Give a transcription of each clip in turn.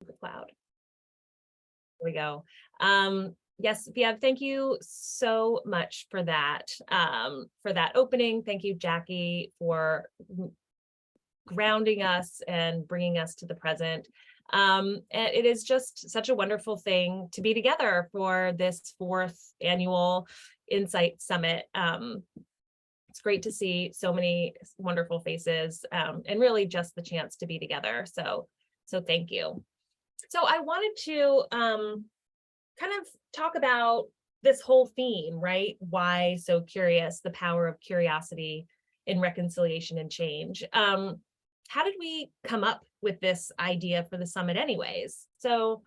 the cloud. There we go. Yes, Bev, thank you so much for that opening. Thank you, Jackie, for grounding us and bringing us to the present. And it is just such a wonderful thing to be together for this 4th annual Insight Summit. It's great to see so many wonderful faces, and really just the chance to be together. So thank you. So I wanted to kind of talk about this whole theme, right? Why so curious, the power of curiosity in reconciliation and change. How did we come up with this idea for the summit anyways? So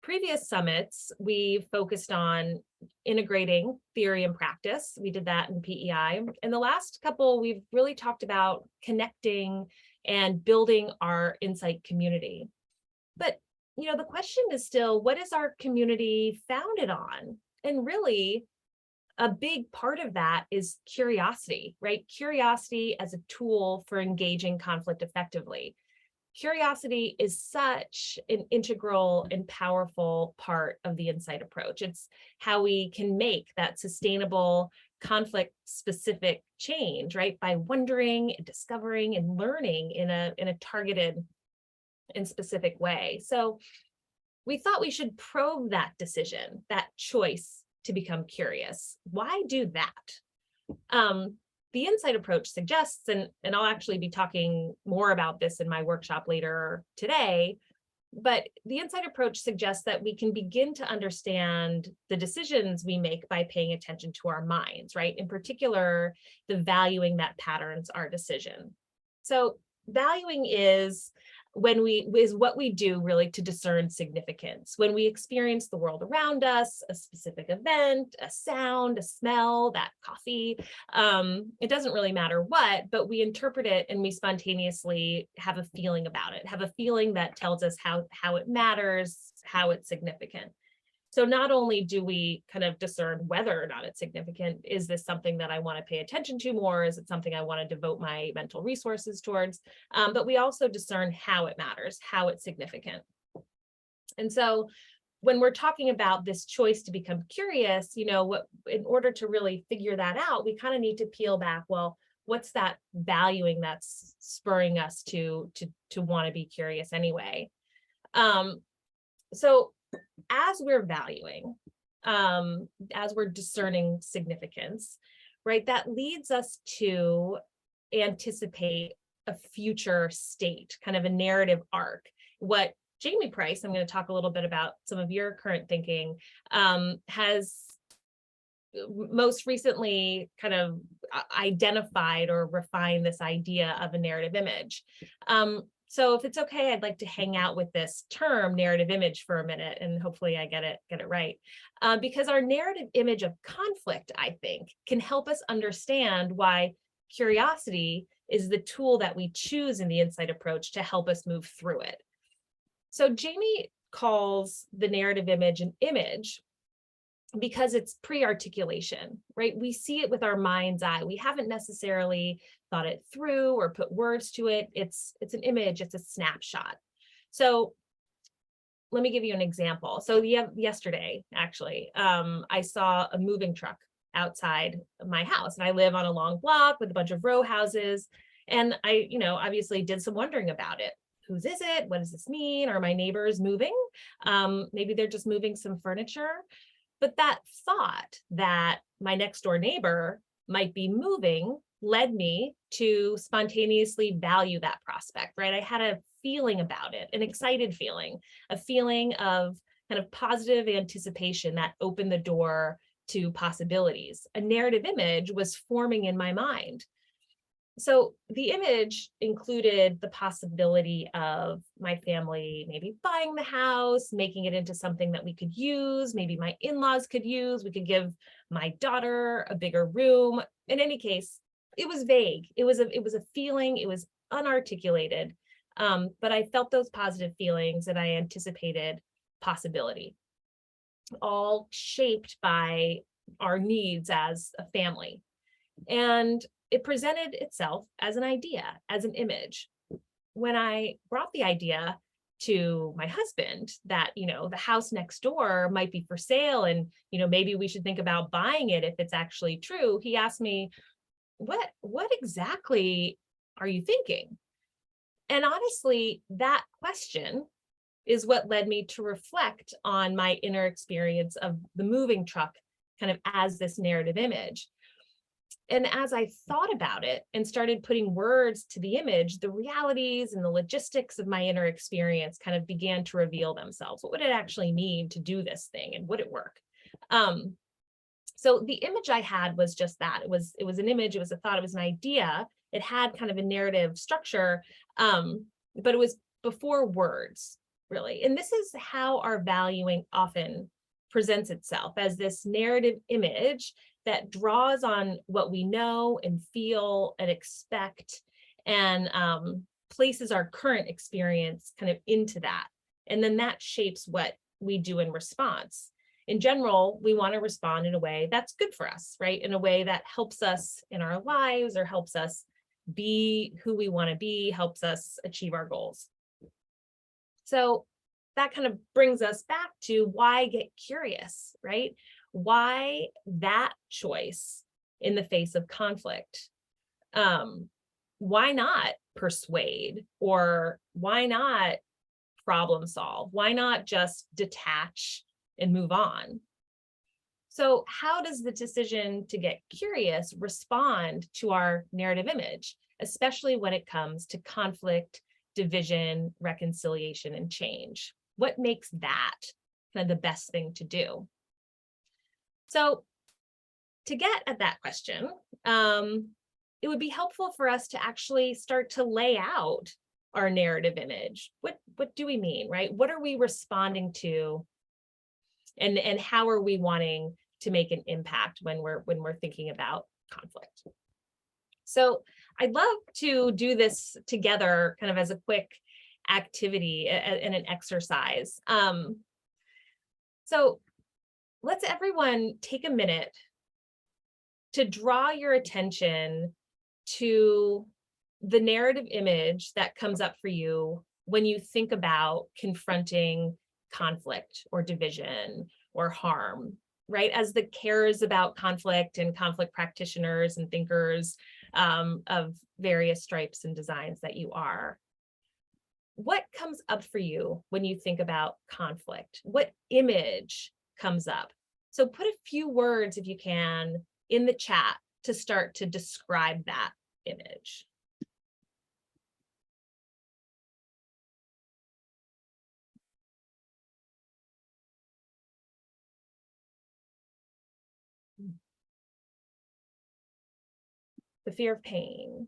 previous summits, we focused on integrating theory and practice. We did that in PEI. In the last couple, we've really talked about connecting and building our insight community. But the question is still, what is our community founded on? And really, a big part of that is curiosity, right? Curiosity as a tool for engaging conflict effectively. Curiosity is such an integral and powerful part of the insight approach. It's how we can make that sustainable conflict-specific change, right? By wondering, discovering, and learning in a targeted and specific way. So we thought we should probe that decision, that choice to become curious. Why do that? The insight approach suggests, and I'll actually be talking more about this in my workshop later today, but the insight approach suggests that we can begin to understand the decisions we make by paying attention to our minds, right? In particular, the valuing that patterns our decision. So valuing is what we do really to discern significance. When we experience the world around us, a specific event, a sound, a smell, that coffee, it doesn't really matter what, but we interpret it and we spontaneously have a feeling about it, have a feeling that tells us how it matters, how it's significant. So not only do we kind of discern whether or not it's significant, is this something that I want to pay attention to more? Is it something I want to devote my mental resources towards? But we also discern how it matters, how it's significant. And so when we're talking about this choice to become curious, in order to really figure that out, we kind of need to peel back, well, what's that valuing that's spurring us to want to be curious anyway? So as we're valuing, as we're discerning significance, right, that leads us to anticipate a future state, kind of a narrative arc. What Jamie Price, I'm going to talk a little bit about some of your current thinking, has most recently kind of identified or refined this idea of a narrative image. So if it's okay, I'd like to hang out with this term narrative image for a minute, and hopefully I get it right. Because our narrative image of conflict, I think, can help us understand why curiosity is the tool that we choose in the insight approach to help us move through it. So Jamie calls the narrative image an image because it's pre-articulation, right? We see it with our mind's eye. We haven't necessarily thought it through or put words to it. It's an image, it's a snapshot. So let me give you an example. So yesterday, actually, I saw a moving truck outside my house, and I live on a long block with a bunch of row houses. And I, obviously did some wondering about it. Whose is it? What does this mean? Are my neighbors moving? Maybe they're just moving some furniture. But that thought that my next door neighbor might be moving led me to spontaneously value that prospect, right? I had a feeling about it, an excited feeling, a feeling of kind of positive anticipation that opened the door to possibilities. A narrative image was forming in my mind. So the image included the possibility of my family maybe buying the house, making it into something that we could use, maybe my in-laws could use, we could give my daughter a bigger room. In any case, it was vague. It was a feeling, it was unarticulated, but I felt those positive feelings and I anticipated possibility, all shaped by our needs as a family. And it presented itself as an idea, as an image. When I brought the idea to my husband that, the house next door might be for sale and, maybe we should think about buying it if it's actually true, he asked me, what exactly are you thinking? And honestly, that question is what led me to reflect on my inner experience of the moving truck kind of as this narrative image. And as I thought about it and started putting words to the image, the realities and the logistics of my inner experience kind of began to reveal themselves. What would it actually mean to do this thing, and would it work? So the image I had was just that. It was an image, it was a thought, it was an idea. It had kind of a narrative structure, but it was before words, really. And this is how our valuing often presents itself, as this narrative image that draws on what we know and feel and expect, and places our current experience kind of into that. And then that shapes what we do in response. In general, we want to respond in a way that's good for us, right? In a way that helps us in our lives or helps us be who we want to be, helps us achieve our goals. So that kind of brings us back to why get curious, right? Why that choice in the face of conflict? Why not persuade, or why not problem solve? Why not just detach and move on? So how does the decision to get curious respond to our narrative image, especially when it comes to conflict, division, reconciliation, and change? What makes that kind of the best thing to do? So to get at that question, it would be helpful for us to actually start to lay out our narrative image. What do we mean, right? What are we responding to? And how are we wanting to make an impact when we're thinking about conflict? So I'd love to do this together kind of as a quick activity and an exercise. So let's everyone take a minute to draw your attention to the narrative image that comes up for you when you think about confronting conflict or division or harm, right? As the cares about conflict and conflict practitioners and thinkers of various stripes and designs that you are, what comes up for you when you think about conflict? What image comes up? So put a few words, if you can, in the chat to start to describe that image. The fear of pain.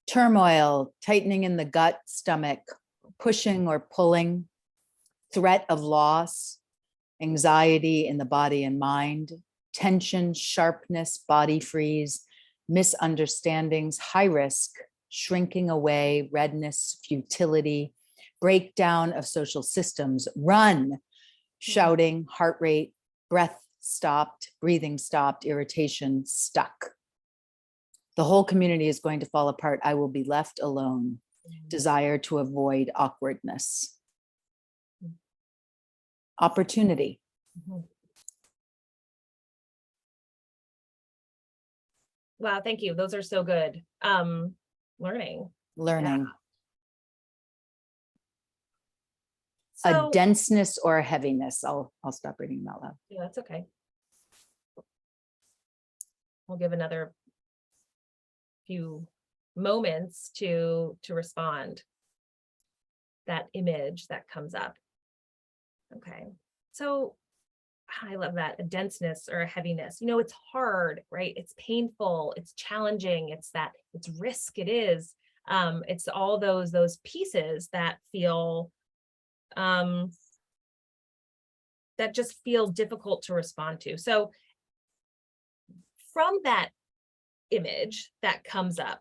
Turmoil, tightening in the gut, stomach, pushing or pulling, threat of loss, anxiety in the body and mind, tension, sharpness, body freeze, misunderstandings, high risk, shrinking away, redness, futility, breakdown of social systems, run, shouting, heart rate, breath stopped, breathing stopped, irritation, stuck. The whole community is going to fall apart. I will be left alone. Desire to avoid awkwardness. Opportunity. Wow, thank you. Those are so good. Learning. Learning. Yeah. So, a denseness or a heaviness. I'll stop reading them out loud. Yeah, that's okay. We'll give another few moments to respond. That image that comes up. Okay, so I love that, a denseness or a heaviness. It's hard, right? It's painful, it's challenging, it's risk, it's all those pieces that feel that just feel difficult to respond to. So from that image that comes up,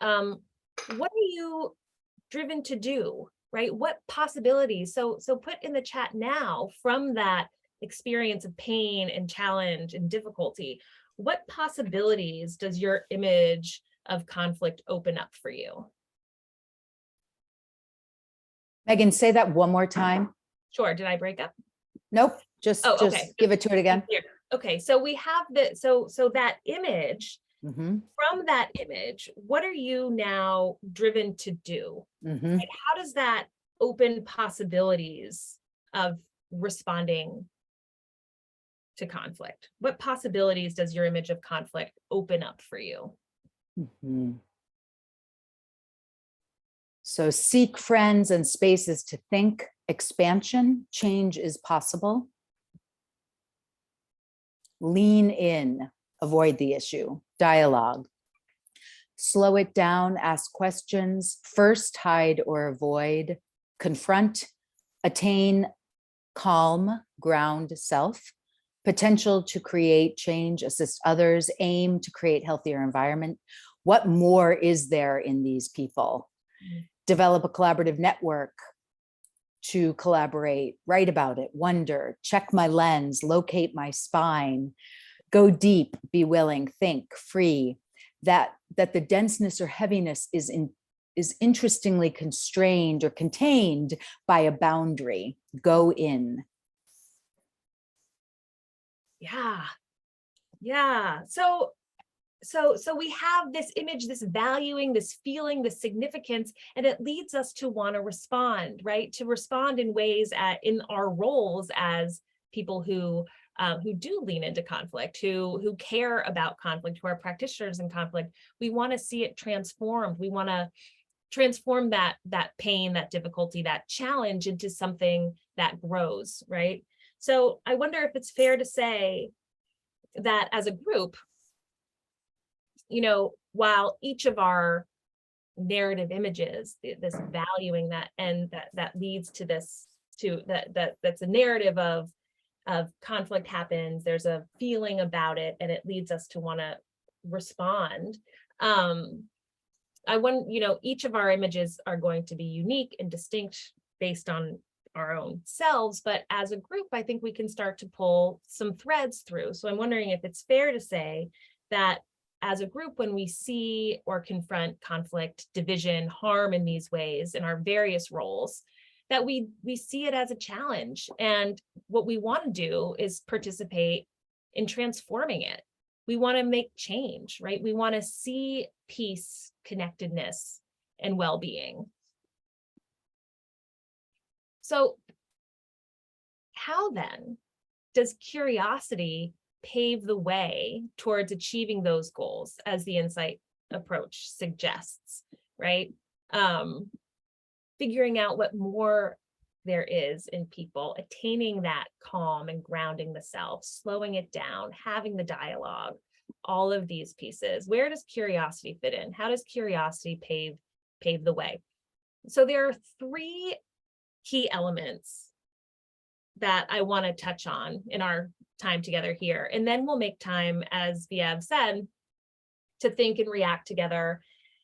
what are you driven to do, right? What possibilities? So put in the chat now, from that experience of pain and challenge and difficulty, what possibilities does your image of conflict open up for you? Megan, say that one more time. Sure, did I break up? Nope, just Oh, okay. give it to it again. Here. Okay, so we have the, so that image, Mhm, from that image, what are you now driven to do? mhm. Right? How does that open possibilities of responding to conflict? What possibilities does your image of conflict open up for you? Mhm. So seek friends and spaces to think. Expansion, change is possible. Lean in, avoid the issue. Dialogue. Slow it down, ask questions. First, hide or avoid. Confront, attain calm, ground self. Potential to create change, assist others, aim to create healthier environment. What more is there in these people? Develop a collaborative network to collaborate, write about it, wonder, check my lens, locate my spine, go deep, be willing, think, free, that the denseness or heaviness is interestingly constrained or contained by a boundary. Go in. Yeah. Yeah. So we have this image, this valuing, this feeling, this significance, and it leads us to want to respond, right? To respond in ways in our roles as people who do lean into conflict, who care about conflict, who are practitioners in conflict. We want to see it transformed. We want to transform that pain, that difficulty, that challenge into something that grows, right? So I wonder if it's fair to say that as a group, while each of our narrative images, this valuing that, and that leads to this, that's a narrative of conflict happens, there's a feeling about it, and it leads us to want to respond. I want, each of our images are going to be unique and distinct based on our own selves, but as a group, I think we can start to pull some threads through. So I'm wondering if it's fair to say that as a group, when we see or confront conflict, division, harm in these ways in our various roles, that we see it as a challenge. And what we want to do is participate in transforming it. We want to make change, right? We want to see peace, connectedness, and well-being. So how then does curiosity pave the way towards achieving those goals, as the insight approach suggests, right? Figuring out what more there is in people, attaining that calm and grounding the self, slowing it down, having the dialogue, all of these pieces. Where does curiosity fit in? How does curiosity pave the way? So there are three key elements that I want to touch on in our time together here. And then we'll make time, as Viav said, to think and react together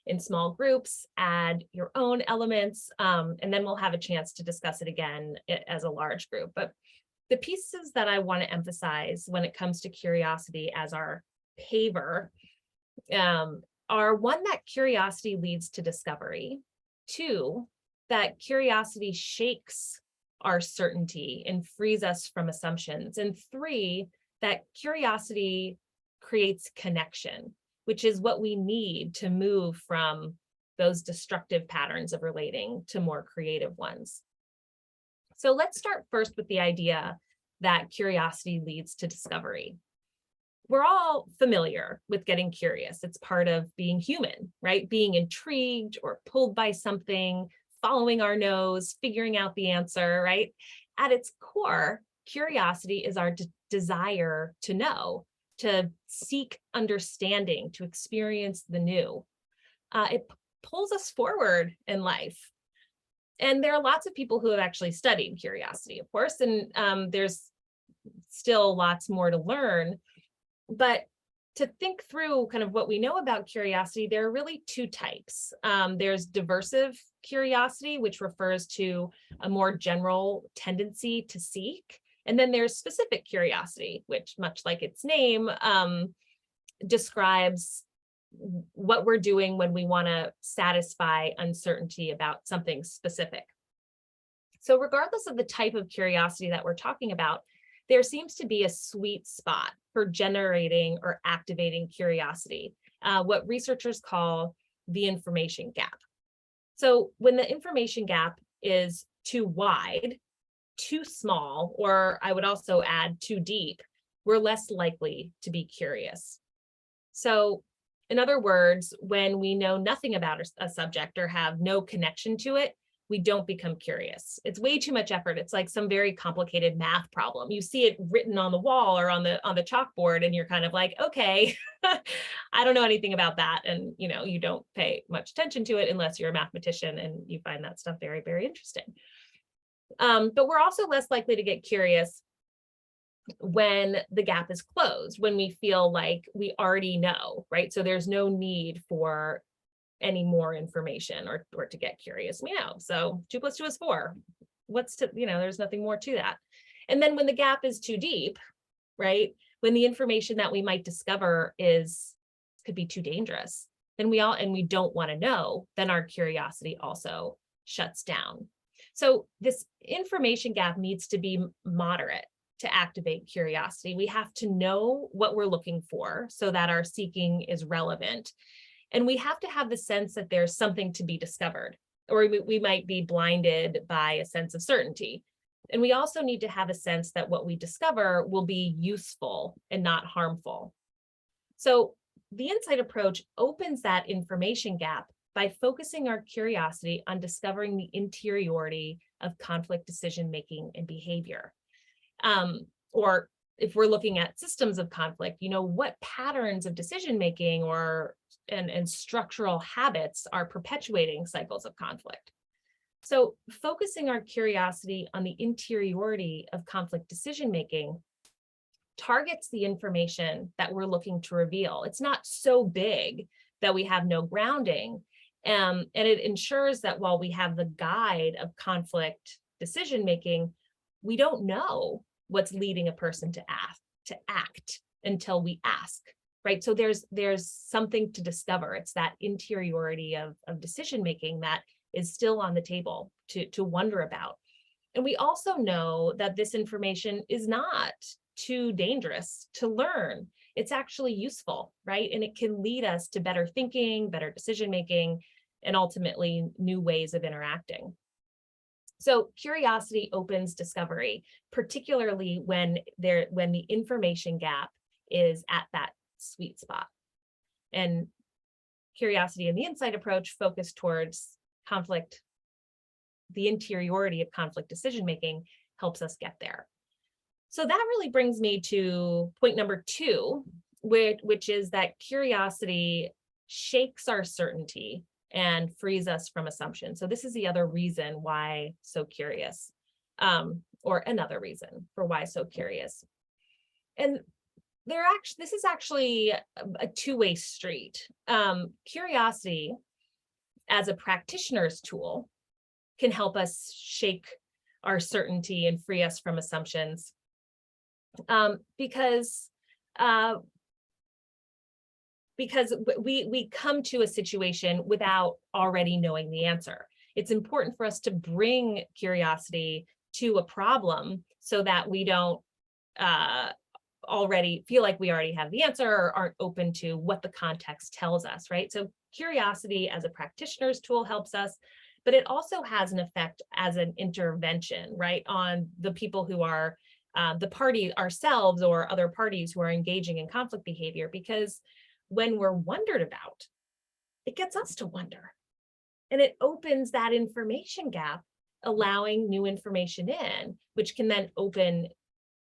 in small groups, add your own elements, and then we'll have a chance to discuss it again as a large group. But the pieces that I want to emphasize when it comes to curiosity as our paver are: one, that curiosity leads to discovery; two, that curiosity shakes our certainty and frees us from assumptions; and three, that curiosity creates connection, which is what we need to move from those destructive patterns of relating to more creative ones. So let's start first with the idea that curiosity leads to discovery. We're all familiar with getting curious. It's part of being human, right? Being intrigued or pulled by something, following our nose, figuring out the answer, right? At its core, curiosity is our desire to know, to seek understanding, to experience the new. It pulls us forward in life. And there are lots of people who have actually studied curiosity, of course, and there's still lots more to learn. But to think through kind of what we know about curiosity, there are really two types. There's diversive curiosity, which refers to a more general tendency to seek. And then there's specific curiosity, which, much like its name, describes what we're doing when we want to satisfy uncertainty about something specific. So regardless of the type of curiosity that we're talking about, there seems to be a sweet spot for generating or activating curiosity, what researchers call the information gap. So when the information gap is too wide, too small, or I would also add too deep, we're less likely to be curious. So in other words, when we know nothing about a subject or have no connection to it, we don't become curious. It's way too much effort. It's like some very complicated math problem. You see it written on the wall or on the chalkboard, and you're kind of like, okay, I don't know anything about that. And you don't pay much attention to it unless you're a mathematician and you find that stuff very, very interesting. But we're also less likely to get curious when the gap is closed, when we feel like we already know, right? So there's no need for any more information or to get curious. We know, so 2 + 2 is 4. There's nothing more to that. And then when the gap is too deep, right? When the information that we might discover could be too dangerous, then we don't want to know, then our curiosity also shuts down. So this information gap needs to be moderate to activate curiosity. We have to know what we're looking for so that our seeking is relevant. And we have to have the sense that there's something to be discovered, or we might be blinded by a sense of certainty. And we also need to have a sense that what we discover will be useful and not harmful. So the insight approach opens that information gap by focusing our curiosity on discovering the interiority of conflict decision-making and behavior. Or if we're looking at systems of conflict, what patterns of decision-making and structural habits are perpetuating cycles of conflict. So focusing our curiosity on the interiority of conflict decision-making targets the information that we're looking to reveal. It's not so big that we have no grounding. And it ensures that while we have the guide of conflict decision-making, we don't know what's leading a person to act until we ask, right? So there's something to discover. It's that interiority of decision-making that is still on the table to wonder about. And we also know that this information is not too dangerous to learn. It's actually useful, right? And it can lead us to better thinking, better decision-making, and ultimately new ways of interacting. So curiosity opens discovery, particularly when the information gap is at that sweet spot. And curiosity and the insight approach focus towards conflict. The interiority of conflict decision-making helps us get there. So that really brings me to point number 2, which is that curiosity shakes our certainty and frees us from assumption. So this is the other reason why so curious, or another reason for why so curious. And this is actually a two-way street. Curiosity as a practitioner's tool can help us shake our certainty and free us from assumptions, because we come to a situation without already knowing the answer. It's important for us to bring curiosity to a problem so that we don't already feel like we already have the answer or aren't open to what the context tells us, right? So curiosity as a practitioner's tool helps us, but it also has an effect as an intervention, right, on the people who are the party ourselves or other parties who are engaging in conflict behavior, because when we're wondered about, it gets us to wonder. And it opens that information gap, allowing new information in, which can then open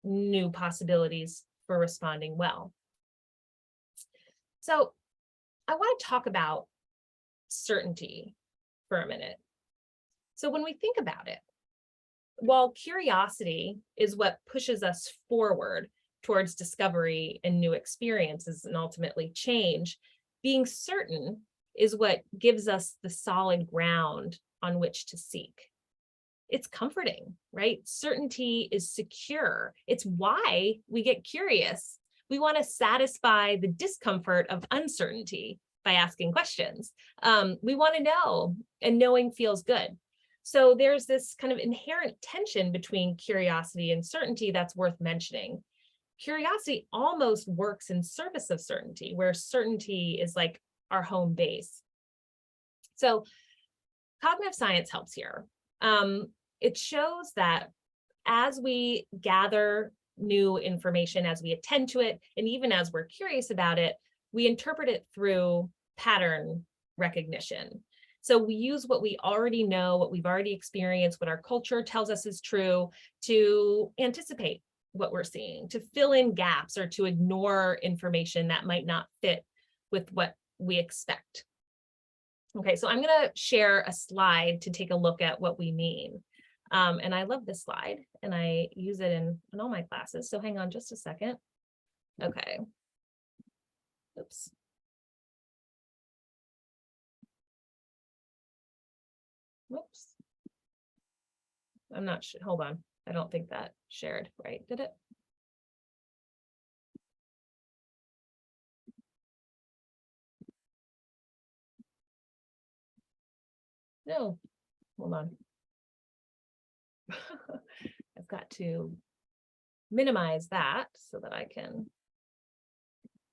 new possibilities for responding well. So I want to talk about certainty for a minute. So when we think about it, while curiosity is what pushes us forward towards discovery and new experiences and ultimately change, being certain is what gives us the solid ground on which to seek. It's comforting, right? Certainty is secure. It's why we get curious. We want to satisfy the discomfort of uncertainty by asking questions. We want to know, and knowing feels good. So there's this kind of inherent tension between curiosity and certainty that's worth mentioning. Curiosity almost works in service of certainty, where certainty is like our home base. So cognitive science helps here. It shows that as we gather new information, as we attend to it, and even as we're curious about it, we interpret it through pattern recognition. So we use what we already know, what we've already experienced, what our culture tells us is true, to anticipate what we're seeing, to fill in gaps, or to ignore information that might not fit with what we expect. Okay, so I'm going to share a slide to take a look at what we mean. And I love this slide, and I use it in all my classes. So hang on just a second. Okay. Oops. Whoops. I'm not sure. Hold on. I don't think that shared, right? Did it? No. Hold on. I've got to minimize that so that I can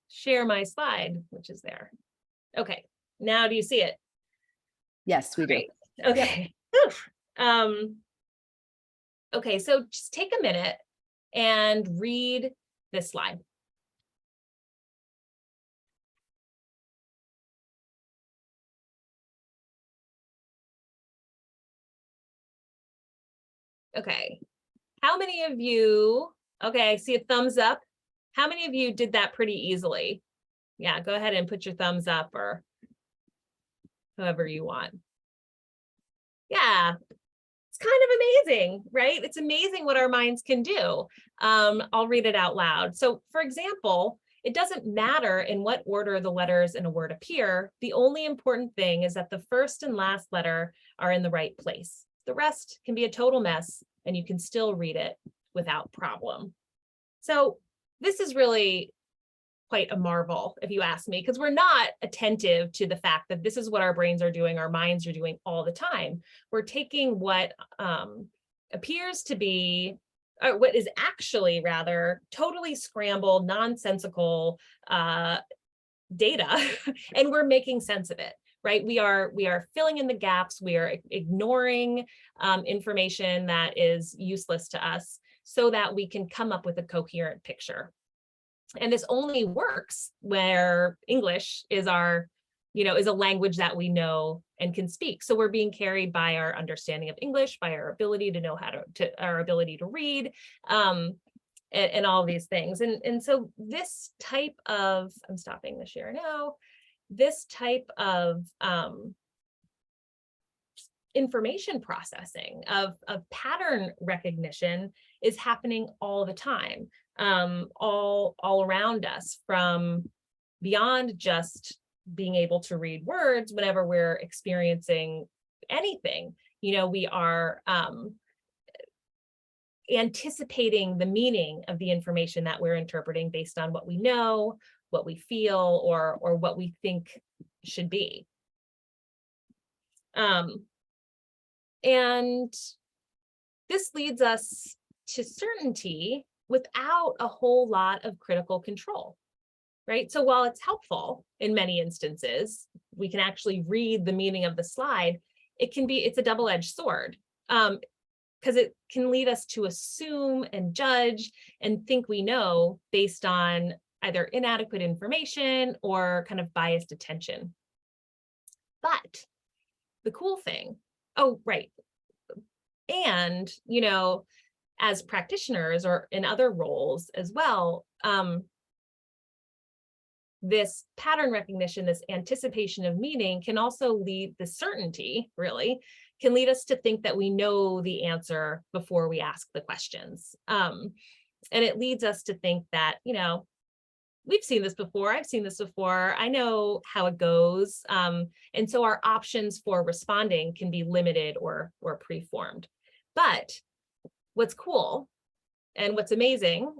share my slide, which is there. Okay. Now do you see it? Yes, we do. Great. Okay. Okay, so just take a minute and read this slide. Okay, how many of you, okay, I see a thumbs up. How many of you did that pretty easily? Yeah, go ahead and put your thumbs up, or however you want. Yeah, it's kind of amazing, right? It's amazing what our minds can do. I'll read it out loud. So for example, it doesn't matter in what order the letters in a word appear. The only important thing is that the first and last letter are in the right place. The rest can be a total mess, and you can still read it without problem. So this is really quite a marvel, if you ask me, because we're not attentive to the fact that this is what our brains are doing, our minds are doing all the time. We're taking what appears to be, or what is actually rather, totally scrambled, nonsensical data, and we're making sense of it. Right? We are filling in the gaps. We are ignoring information that is useless to us so that we can come up with a coherent picture. And this only works where English is our, is a language that we know and can speak. So we're being carried by our understanding of English, by our ability to know how our ability to read, and all of these things. And so this type of, I'm stopping the share now. This type of information processing, of pattern recognition, is happening all the time, all around us, from beyond just being able to read words. Whenever we're experiencing anything, we are anticipating the meaning of the information that we're interpreting based on what we know, what we feel, or what we think should be. And this leads us to certainty without a whole lot of critical control, right? So while it's helpful in many instances, we can actually read the meaning of the slide, it's a double-edged sword, because it can lead us to assume and judge and think we know based on either inadequate information or kind of biased attention. But the cool thing, oh, right. And, as practitioners or in other roles as well, this pattern recognition, this anticipation of meaning, can also lead, the certainty really can lead us to think that we know the answer before we ask the questions. And it leads us to think that, we've seen this before, I've seen this before, I know how it goes. And so our options for responding can be limited or preformed. But what's cool and what's amazing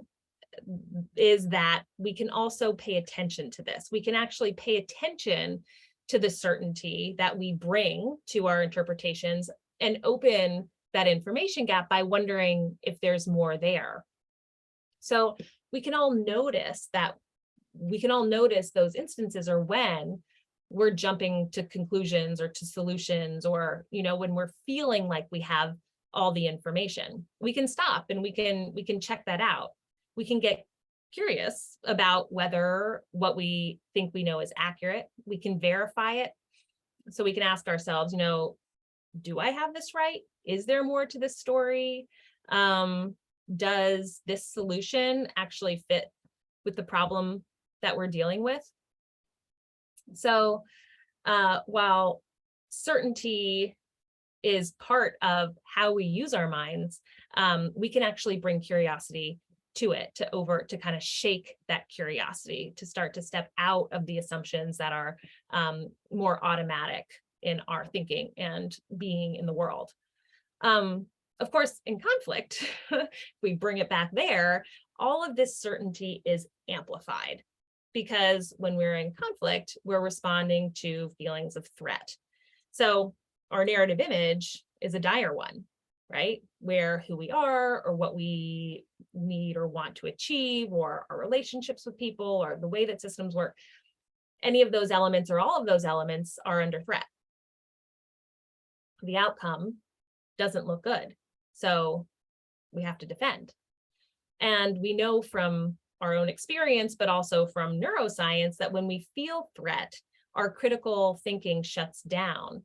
is that we can also pay attention to this. We can actually pay attention to the certainty that we bring to our interpretations and open that information gap by wondering if there's more there. So we can all notice those instances, or when we're jumping to conclusions or to solutions, or, when we're feeling like we have all the information. We can stop and we can check that out. We can get curious about whether what we think we know is accurate. We can verify it. So we can ask ourselves, do I have this right? Is there more to this story? Does this solution actually fit with the problem that we're dealing with? So while certainty is part of how we use our minds, we can actually bring curiosity to it, to kind of shake that curiosity, to start to step out of the assumptions that are more automatic in our thinking and being in the world. Of course, in conflict, if we bring it back there, all of this certainty is amplified, because when we're in conflict, we're responding to feelings of threat. So our narrative image is a dire one, right? Where who we are, or what we need or want to achieve, or our relationships with people, or the way that systems work, any of those elements or all of those elements are under threat. The outcome doesn't look good, so we have to defend. And we know from our own experience, but also from neuroscience, that when we feel threat, our critical thinking shuts down.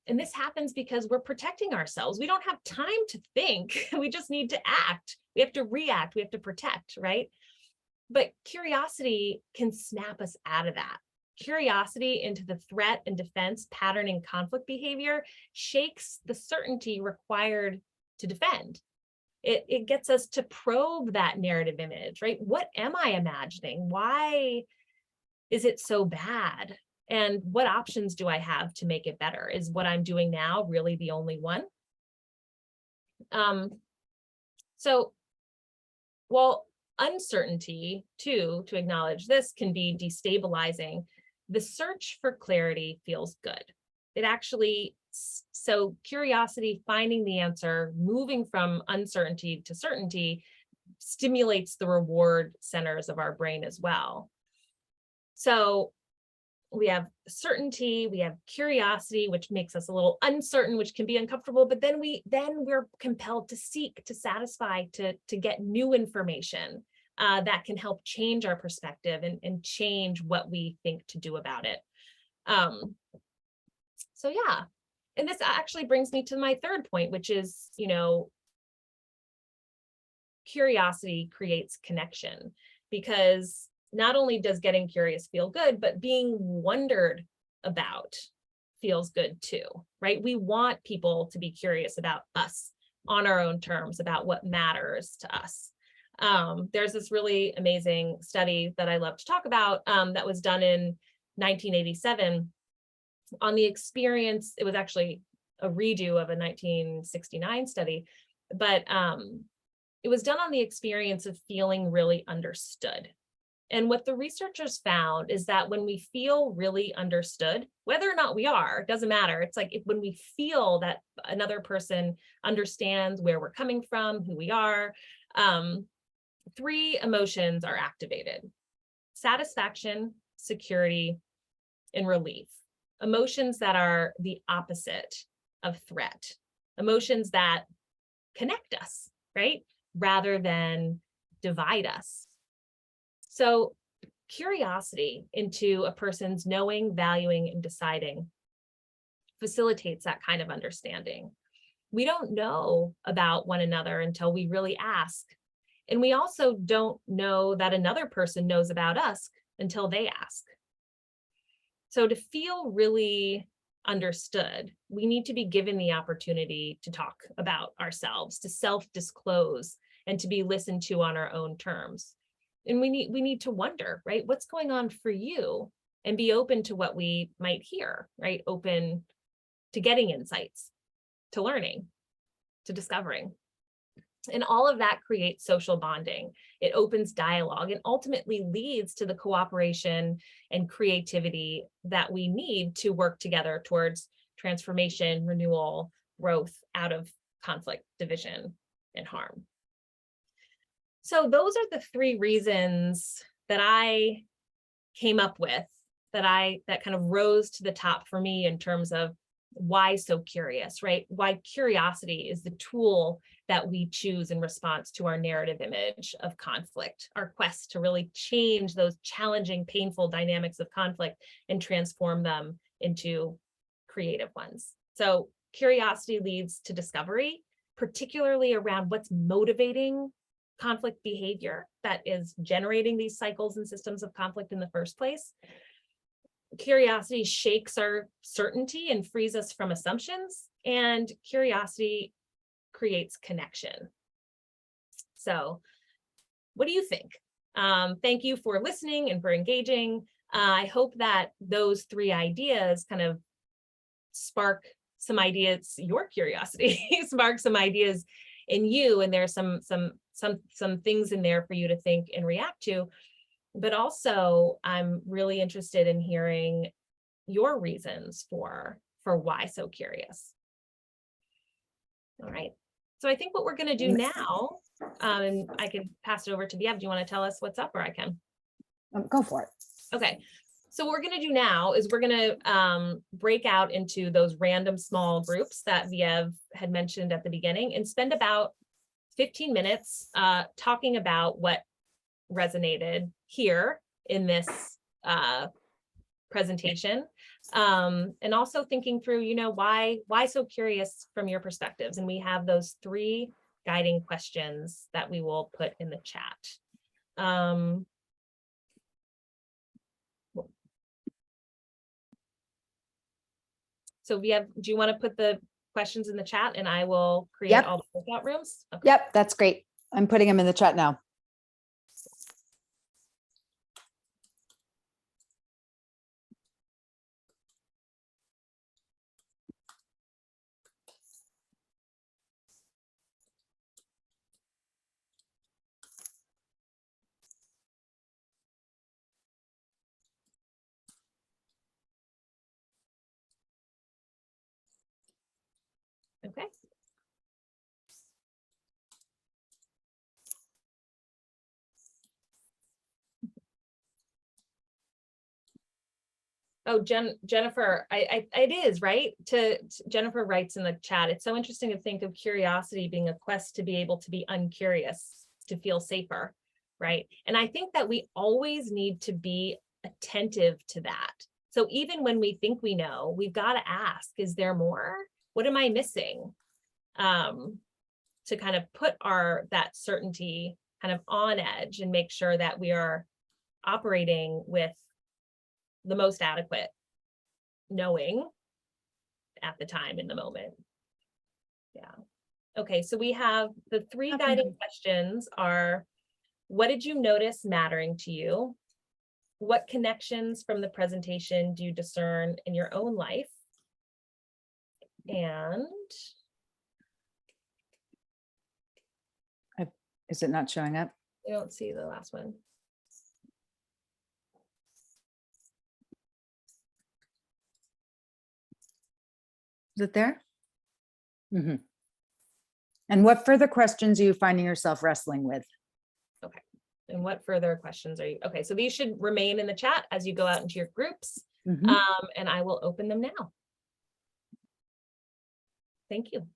And this happens because we're protecting ourselves. We don't have time to think. We just need to act. We have to react. We have to protect, right? But curiosity can snap us out of that. Curiosity into the threat and defense pattern in conflict behavior shakes the certainty required to defend. It gets us to probe that narrative image, right? What am I imagining? Why is it so bad? And what options do I have to make it better? Is what I'm doing now really the only one? So while uncertainty, too, to acknowledge this, can be destabilizing, the search for clarity feels good. It actually, so curiosity, finding the answer, moving from uncertainty to certainty, stimulates the reward centers of our brain as well. So we have certainty, we have curiosity, which makes us a little uncertain, which can be uncomfortable, but then we're compelled to seek, to satisfy, to get new information that can help change our perspective and change what we think to do about it. So yeah, and this actually brings me to my third point, which is, curiosity creates connection, because not only does getting curious feel good, but being wondered about feels good too, right? We want people to be curious about us on our own terms, about what matters to us. There's this really amazing study that I love to talk about that was done in 1987 on the experience. It was actually a redo of a 1969 study, but it was done on the experience of feeling really understood. And what the researchers found is that when we feel really understood, whether or not we are, it doesn't matter. It's like when we feel that another person understands where we're coming from, who we are, three emotions are activated: satisfaction, security, and relief. Emotions that are the opposite of threat. Emotions that connect us, right? Rather than divide us. So curiosity into a person's knowing, valuing, and deciding facilitates that kind of understanding. We don't know about one another until we really ask. And we also don't know that another person knows about us until they ask. So to feel really understood, we need to be given the opportunity to talk about ourselves, to self-disclose, and to be listened to on our own terms. And we need to wonder, right? What's going on for you? And be open to what we might hear, right? Open to getting insights, to learning, to discovering. And all of that creates social bonding. It opens dialogue and ultimately leads to the cooperation and creativity that we need to work together towards transformation, renewal, growth out of conflict, division, and harm. So those are the three reasons that I came up with that kind of rose to the top for me in terms of why so curious, right? Why curiosity is the tool that we choose in response to our narrative image of conflict, our quest to really change those challenging, painful dynamics of conflict and transform them into creative ones. So curiosity leads to discovery, particularly around what's motivating conflict behavior that is generating these cycles and systems of conflict in the first place. Curiosity shakes our certainty and frees us from assumptions, and curiosity creates connection. So what do you think? Thank you for listening and for engaging. I hope that those three ideas kind of spark some ideas, your curiosity, spark some ideas in you, and there's some things in there for you to think and react to. But also, I'm really interested in hearing your reasons for why so curious. All right. So I think what we're going to do now, and I can pass it over to Biev. Do you want to tell us what's up, or I can? Go for it. Okay. So what we're going to do now is we're going to break out into those random small groups that Biev had mentioned at the beginning and spend about 15 minutes talking about what resonated here in this presentation, and also thinking through, why so curious from your perspectives. And we have those three guiding questions that we will put in the chat. So do you want to put the questions in the chat and I will create all the workout rooms? Okay. Yep, that's great. I'm putting them in the chat now. Okay. Oh, Jennifer, it is right. Jennifer writes in the chat, it's so interesting to think of curiosity being a quest to be able to be uncurious, to feel safer, right? And I think that we always need to be attentive to that. So even when we think we know, we've got to ask, is there more? What am I missing? To kind of put that certainty kind of on edge and make sure that we are operating with the most adequate knowing at the time in the moment. Yeah. Okay, so we have the three guiding questions are, what did you notice mattering to you? What connections from the presentation do you discern in your own life? And is it not showing up? I don't see the last one. Is it there? Mm-hmm. And what further questions are you finding yourself wrestling with? Okay. And what further questions are you? Okay, so these should remain in the chat as you go out into your groups. Mm-hmm. And I will open them now. Thank you.